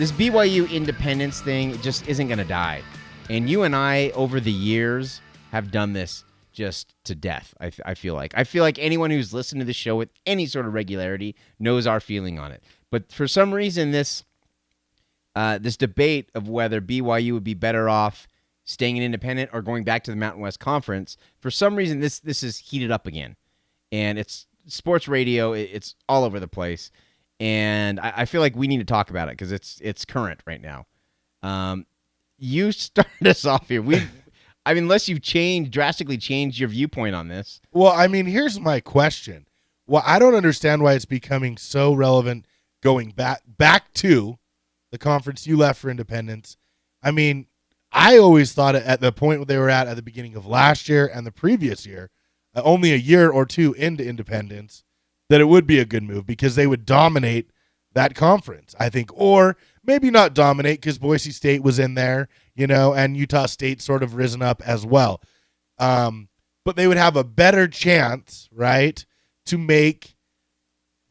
this BYU independence thing just isn't going to die. And you and I, over the years, have done this just to death, I feel like. I feel like anyone who's listened to the show with any sort of regularity knows our feeling on it. But for some reason, this debate of whether BYU would be better off staying an independent or going back to the Mountain West Conference, for some reason, this is heated up again. And it's sports radio. It's all over the place. And I feel like we need to talk about it because it's current right now. You started us off here. Unless you've drastically changed your viewpoint on this. Well, here's my question. Well, I don't understand why it's becoming so relevant going back to the conference you left for independence. I always thought at the point where they were at the beginning of last year and the previous year, only a year or two into independence, that it would be a good move because they would dominate that conference, I think. Or maybe not dominate because Boise State was in there, and Utah State sort of risen up as well. But they would have a better chance, right, to make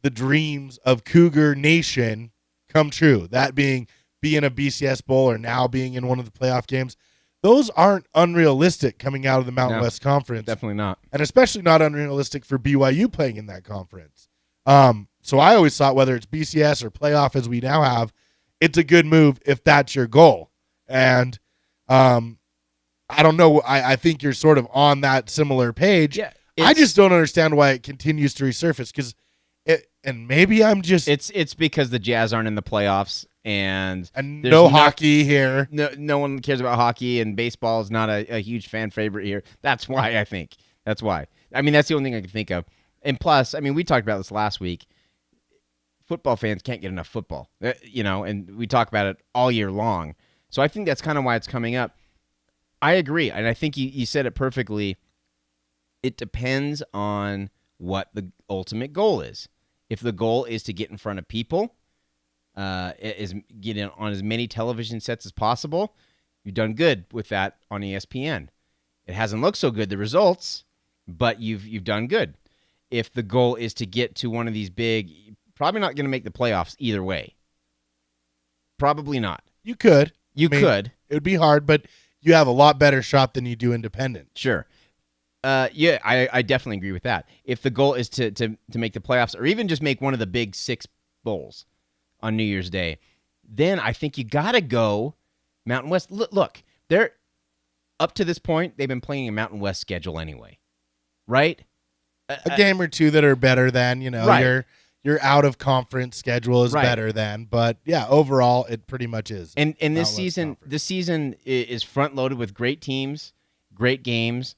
the dreams of Cougar Nation come true. That being a BCS Bowl or now being in one of the playoff games. Those aren't unrealistic coming out of the Mountain West Conference. Definitely not. And especially not unrealistic for BYU playing in that conference. So I always thought whether it's BCS or playoff as we now have, it's a good move if that's your goal. And I don't know. I think you're sort of on that similar page. Yeah, I just don't understand why it continues to resurface because and maybe I'm just... It's because the Jazz aren't in the playoffs. And no hockey here. No one cares about hockey, and baseball is not a huge fan favorite here. That's why, I think. That's why. That's the only thing I can think of. And plus, we talked about this last week. Football fans can't get enough football, and we talk about it all year long. So I think that's kind of why it's coming up. I agree, and I think you said it perfectly. It depends on what the ultimate goal is. If the goal is to get in front of people, is get in on as many television sets as possible, you've done good with that on ESPN. It hasn't looked so good, the results, but you've done good. If the goal is to get to one of these big, probably not going to make the playoffs either way. Probably not. You could. Could. It would be hard, but you have a lot better shot than you do independent. Sure. Yeah, I definitely agree with that. If the goal is to make the playoffs or even just make one of the big 6 bowls on New Year's Day, then I think you got to go Mountain West. Look, they're up to this point, they've been playing a Mountain West schedule anyway, right? A game or two that are better than, right. Your out-of-conference schedule is better than. But, yeah, overall, it pretty much is. And this season is front-loaded with great teams, great games,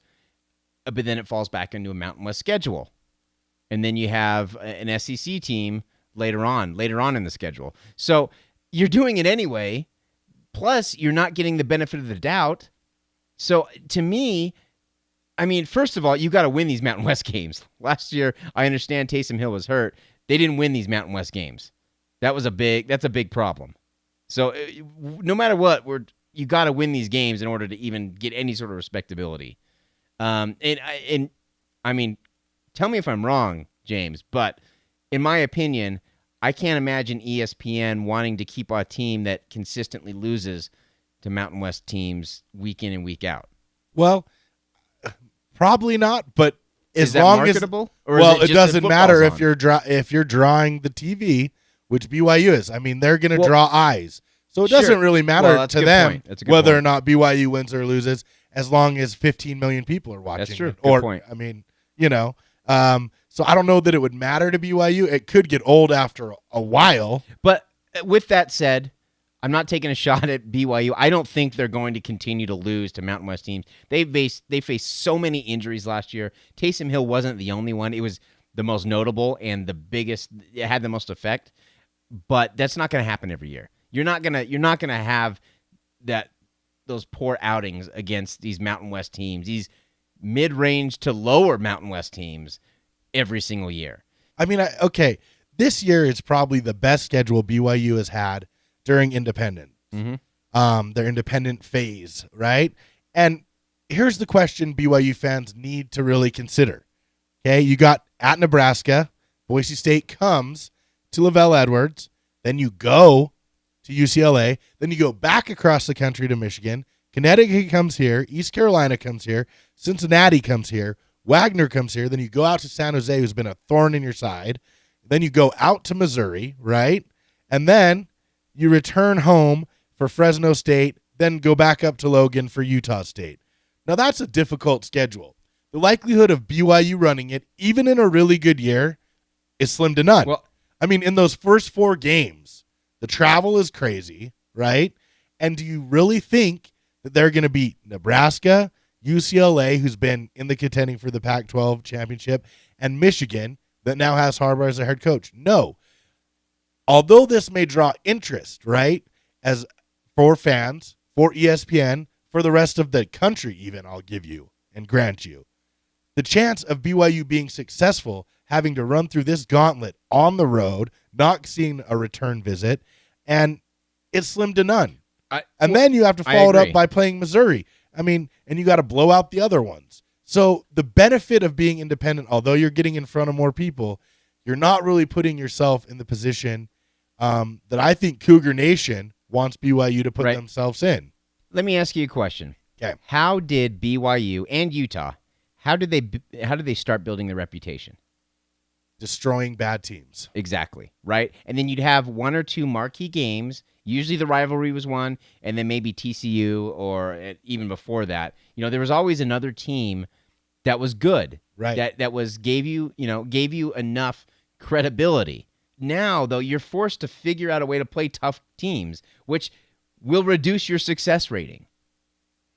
but then it falls back into a Mountain West schedule. And then you have an SEC team later on in the schedule. So you're doing it anyway, plus you're not getting the benefit of the doubt. So to me, first of all, you got to win these Mountain West games. Last year, I understand Taysom Hill was hurt. They didn't win these Mountain West games. That's a big problem. So no matter what, you got to win these games in order to even get any sort of respectability. Tell me if I'm wrong, James, but in my opinion, I can't imagine ESPN wanting to keep a team that consistently loses to Mountain West teams week in and week out. Well, probably not, but is that marketable? Or it doesn't matter if you're drawing the TV, which BYU is. They're going to draw eyes. So it doesn't really matter to them whether or not BYU wins or loses as long as 15 million people are watching. That's true. It. Good point. So I don't know that it would matter to BYU. It could get old after a while. But with that said, I'm not taking a shot at BYU. I don't think they're going to continue to lose to Mountain West teams. They faced so many injuries last year. Taysom Hill wasn't the only one. It was the most notable and the biggest. It had the most effect. But that's not going to happen every year. You're not gonna have those poor outings against these Mountain West teams, these mid-range to lower Mountain West teams every single year. Okay, this year is probably the best schedule BYU has had during independence. Mm-hmm. Their independent phase, right? And here's the question BYU fans need to really consider. Okay, you got at Nebraska, Boise State comes to Lavelle Edwards, then you go to UCLA. Then you go back across the country to Michigan. Connecticut comes here. East Carolina comes here. Cincinnati comes here. Wagner comes here. Then you go out to San Jose, who's been a thorn in your side. Then you go out to Missouri, right? And then you return home for Fresno State, then go back up to Logan for Utah State. Now, that's a difficult schedule. The likelihood of BYU running it, even in a really good year, is slim to none. Well, I mean, in those first 4 games, the travel is crazy, right? And do you really think that they're going to beat Nebraska, UCLA, who's been in the contending for the Pac-12 championship, and Michigan, that now has Harbaugh as a head coach? No. Although this may draw interest, right, as for fans, for ESPN, for the rest of the country even, I'll give you and grant you, the chance of BYU being successful having to run through this gauntlet on the road, not seeing a return visit, and it's slim to none. Then you have to follow it up by playing Missouri. I mean, and you got to blow out the other ones. So the benefit of being independent, although you're getting in front of more people, you're not really putting yourself in the position that I think Cougar Nation wants BYU to put themselves in. Let me ask you a question. Okay. How did BYU and Utah, how did they start building their reputation? Destroying bad teams. Exactly, right? And then you'd have 1 or 2 marquee games. Usually the rivalry was one, and then maybe TCU or even before that. There was always another team that was good, right? That gave you enough credibility. Now, though, you're forced to figure out a way to play tough teams, which will reduce your success rating.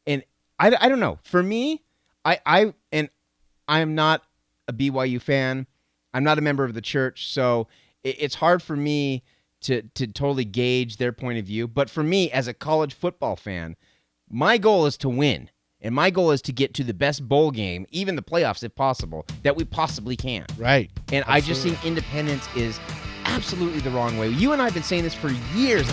And I don't know. For me, I am not a BYU fan. I'm not a member of the church, so it's hard for me to totally gauge their point of view. But for me, as a college football fan, my goal is to win. And my goal is to get to the best bowl game, even the playoffs if possible, that we possibly can. Right. And absolutely. I just think independence is absolutely the wrong way. You and I have been saying this for years.